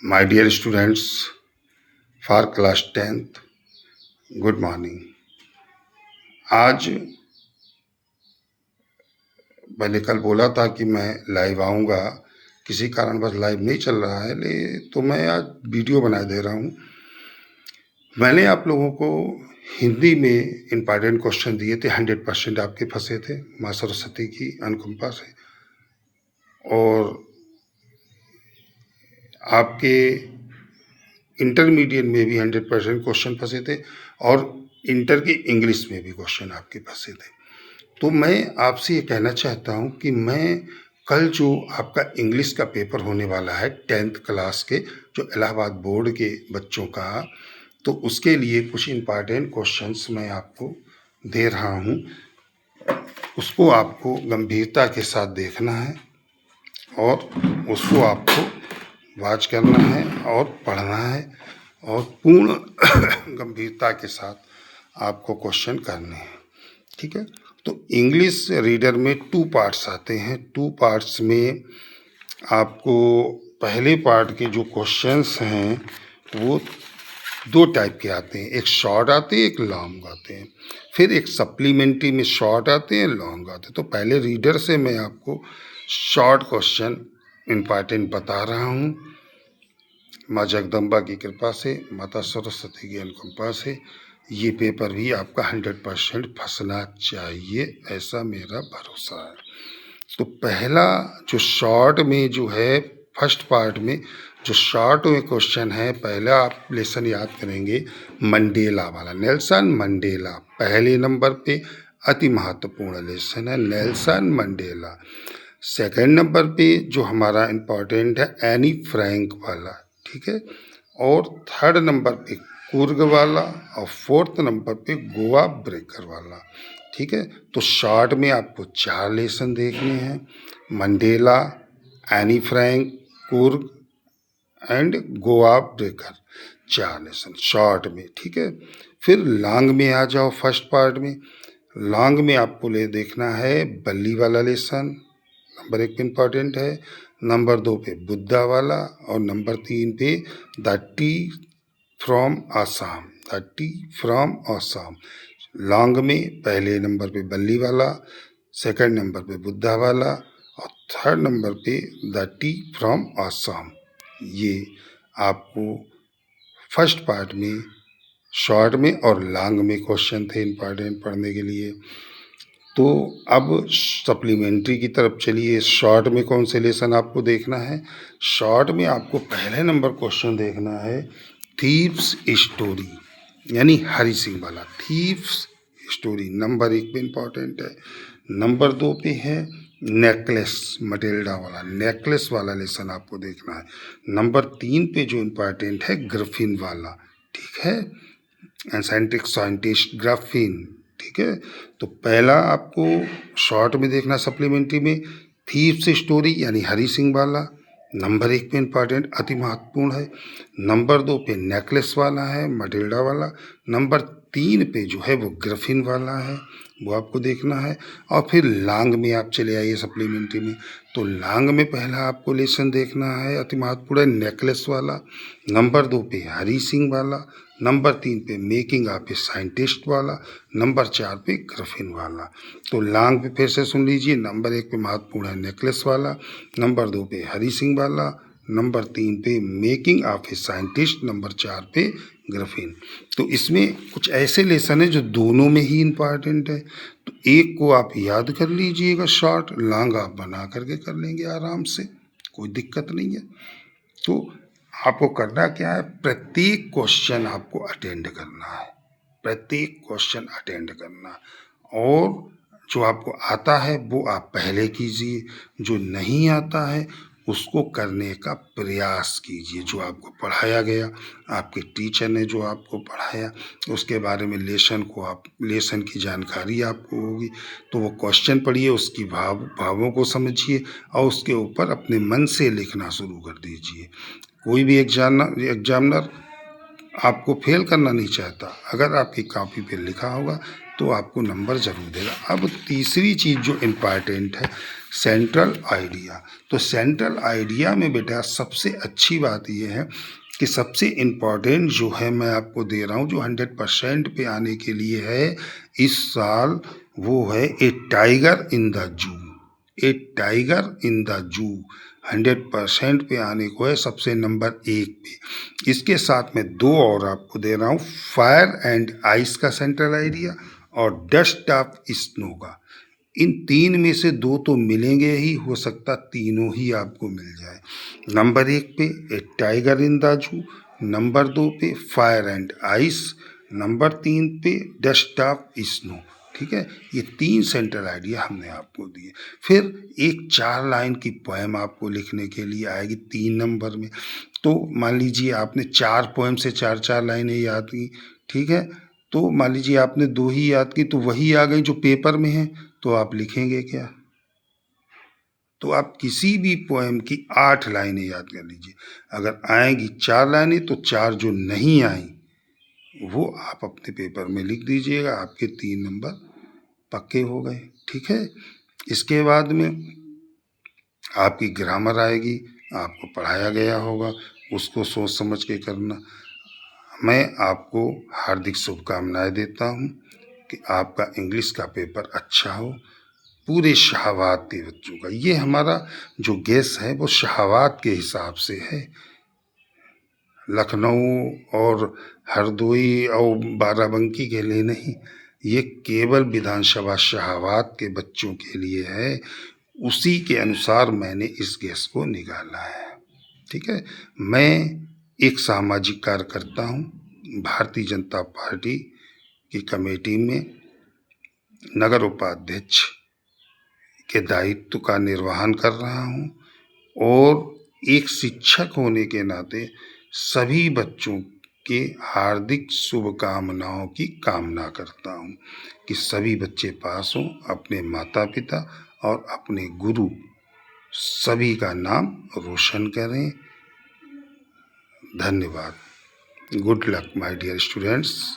My dear students for class 10th, good morning. आज मैंने कल बोला था कि मैं लाइव आऊँगा, किसी कारणवश लाइव नहीं चल रहा है तो मैं आज वीडियो बना दे रहा हूँ। मैंने आप लोगों को हिंदी में इम्पॉर्टेंट क्वेश्चन दिए थे, 100% आपके फंसे थे माँ सरस्वती की अनुकंपा से, और आपके इंटरमीडिएट में भी 100% क्वेश्चन फंसे थे और इंटर की इंग्लिश में भी क्वेश्चन आपके फंसे थे। तो मैं आपसे ये कहना चाहता हूँ कि मैं कल जो आपका इंग्लिश का पेपर होने वाला है 10th क्लास के, जो इलाहाबाद बोर्ड के बच्चों का, तो उसके लिए कुछ इम्पॉर्टेंट क्वेश्चंस मैं आपको दे रहा हूँ। उसको आपको गंभीरता के साथ देखना है और उसको आपको वाच करना है और पढ़ना है और पूर्ण गंभीरता के साथ आपको क्वेश्चन करने हैं, ठीक है। तो इंग्लिश रीडर में 2 पार्ट्स आते हैं। 2 पार्ट्स में आपको पहले पार्ट के जो क्वेश्चंस हैं वो 2 टाइप के आते हैं, एक शॉर्ट आते हैं, एक लॉन्ग आते हैं। फिर एक सप्लीमेंट्री में शॉर्ट आते हैं, लॉन्ग आते हैं। तो पहले रीडर से मैं आपको शॉर्ट क्वेश्चन इम्पॉर्टेंट बता रहा हूँ। माँ जगदम्बा की कृपा से, माता सरस्वती की अनुकंपा से ये पेपर भी आपका 100% फंसना चाहिए, ऐसा मेरा भरोसा है। तो पहला जो शॉर्ट में जो है, फर्स्ट पार्ट में जो शॉर्ट में क्वेश्चन है, पहला आप लेसन याद करेंगे मंडेला वाला, नेल्सन मंडेला पहले नंबर पे अति महत्वपूर्ण लेसन है, नेल्सन मंडेला। सेकंड नंबर पे जो हमारा इम्पोर्टेंट है एनी फ्रैंक वाला, ठीक है। और थर्ड नंबर पे कुर्ग वाला और फोर्थ नंबर पे गोवा ब्रेकर वाला, ठीक है। तो शॉर्ट में आपको 4 लेसन देखने हैं, Mandela, Anne Frank, Coorg and Goa breaker, 4 lesson short में, ठीक है। फिर लॉन्ग में आ जाओ, फर्स्ट पार्ट में लॉन्ग में आपको देखना है बल्ली वाला लेसन, नंबर 1 पे इम्पॉर्टेंट है, नंबर 2 पे बुद्धा वाला और नंबर 3 पे the T from Assam, the T from Assam. Long में पहले नंबर पे बल्ली वाला, सेकंड नंबर पे बुद्धा वाला और थर्ड नंबर पे द टी फ्रॉम आसाम। ये आपको फर्स्ट पार्ट में शॉर्ट में और लॉन्ग में क्वेश्चन थे इम्पॉर्टेंट पढ़ने के लिए। तो अब सप्लीमेंट्री की तरफ चलिए। शॉर्ट में कौन से लेसन आपको देखना है? शॉर्ट में आपको पहले नंबर क्वेश्चन देखना है थीव्स स्टोरी, यानी हरि सिंह वाला थीव्स स्टोरी, नंबर 1 पे इम्पॉर्टेंट है। नंबर 2 पे है नेकलेस, मटिल्डा वाला नेकलेस वाला लेसन आपको देखना है। नंबर 3 पे जो इम्पॉर्टेंट है ग्रिफिन वाला, ठीक है, एसेंट्रिक साइंटिस्ट ग्राफिन, ठीक है। तो पहला आपको शॉर्ट में देखना सप्लीमेंट्री में थीव्स स्टोरी यानी हरि सिंह वाला, नंबर 1 पे इम्पॉर्टेंट अति महत्वपूर्ण है। नंबर 2 पे नेकलेस वाला है, मटिल्डा वाला। नंबर 3 पे जो है वो ग्रिफिन वाला है, वो आपको देखना है। और फिर लॉन्ग में आप चले आइए सप्लीमेंट्री में। तो लॉन्ग में पहला आपको लेसन देखना है अति महत्वपूर्ण है नेकलेस वाला, नंबर 2 पे हरि सिंह वाला, नंबर 3 पे मेकिंग ऑफ ए साइंटिस्ट वाला, नंबर 4 पे ग्रिफिन वाला। तो लॉन्ग पे फिर से सुन लीजिए, नंबर 1 पे महत्वपूर्ण है नेकलेस वाला, नंबर 2 पे हरि सिंह वाला, नंबर 3 पे making of a scientist, number 4 पे ग्रिफिन। तो इसमें कुछ ऐसे लेसन है जो दोनों में ही इम्पॉर्टेंट है। तो एक को आप याद कर लीजिएगा शॉर्ट, लॉन्ग आप बना करके कर लेंगे आराम से, कोई दिक्कत नहीं है। तो आपको करना क्या है, प्रत्येक क्वेश्चन आपको अटेंड करना है, प्रत्येक क्वेश्चन अटेंड करना, और जो आपको आता है वो आप पहले कीजिए, जो नहीं आता है उसको करने का प्रयास कीजिए। जो आपको पढ़ाया गया, आपके टीचर ने जो आपको पढ़ाया उसके बारे में लेसन की जानकारी आपको होगी, तो वो क्वेश्चन पढ़िए, उसकी भावों को समझिए और उसके ऊपर अपने मन से लिखना शुरू कर दीजिए। कोई भी एग्जामिनर आपको फेल करना नहीं चाहता। अगर आपकी कॉपी पे लिखा होगा तो आपको नंबर ज़रूर देगा। अब तीसरी चीज़ जो इम्पॉर्टेंट है, सेंट्रल आइडिया। तो सेंट्रल आइडिया में बेटा सबसे अच्छी बात यह है कि सबसे इम्पॉर्टेंट जो है मैं आपको दे रहा हूँ, जो 100% पे आने के लिए है इस साल, वो है ए टाइगर इन द जू। ए टाइगर इन द जू 100% पे आने को है, सबसे नंबर 1 पे। इसके साथ में 2 और आपको दे रहा हूँ, फायर एंड आइस का सेंट्रल आइडिया और डस्ट ऑफ स्नो का। इन 3 में से 2 तो मिलेंगे ही, हो सकता तीनों ही आपको मिल जाए। नंबर 1 पे a tiger in the zoo, number 2 पे फायर एंड आइस, नंबर 3 पे डस्ट ऑफ स्नो। ठीक है, ये 3 सेंट्रल आइडिया हमने आपको दिए। फिर एक 4 लाइन की पोएम आपको लिखने के लिए आएगी 3 नंबर में। तो मान लीजिए आपने 4 पोएम से 4-4 लाइनें याद की, ठीक है। तो मान लीजिए आपने 2 ही याद की, तो वही आ गई जो पेपर में है, तो आप लिखेंगे क्या? तो आप किसी भी पोएम की 8 लाइनें याद कर लीजिए। अगर आएंगी 4 लाइनें तो 4 जो नहीं आई वो आप अपने पेपर में लिख दीजिएगा, आपके 3 नंबर पक्के हो गए। ठीक है, इसके बाद में आपकी ग्रामर आएगी, आपको पढ़ाया गया होगा, उसको सोच समझ के करना। मैं आपको हार्दिक शुभकामनाएं देता हूँ कि आपका इंग्लिश का पेपर अच्छा हो। पूरे शाहबाद के बच्चों का, ये हमारा जो गेस है वो शाहबाद के हिसाब से है, लखनऊ और हरदोई और बाराबंकी के लिए नहीं। ये केवल विधानसभा शाहबाद के बच्चों के लिए है, उसी के अनुसार मैंने इस गेस को निकाला है। ठीक है, मैं एक सामाजिक कार्यकर्ता हूँ, भारतीय जनता पार्टी की कमेटी में नगर उपाध्यक्ष के दायित्व का निर्वहन कर रहा हूँ, और एक शिक्षक होने के नाते सभी बच्चों के हार्दिक शुभकामनाओं की कामना करता हूँ कि सभी बच्चे पास हों, अपने माता पिता और अपने गुरु सभी का नाम रोशन करें। धन्यवाद। Good luck my dear students.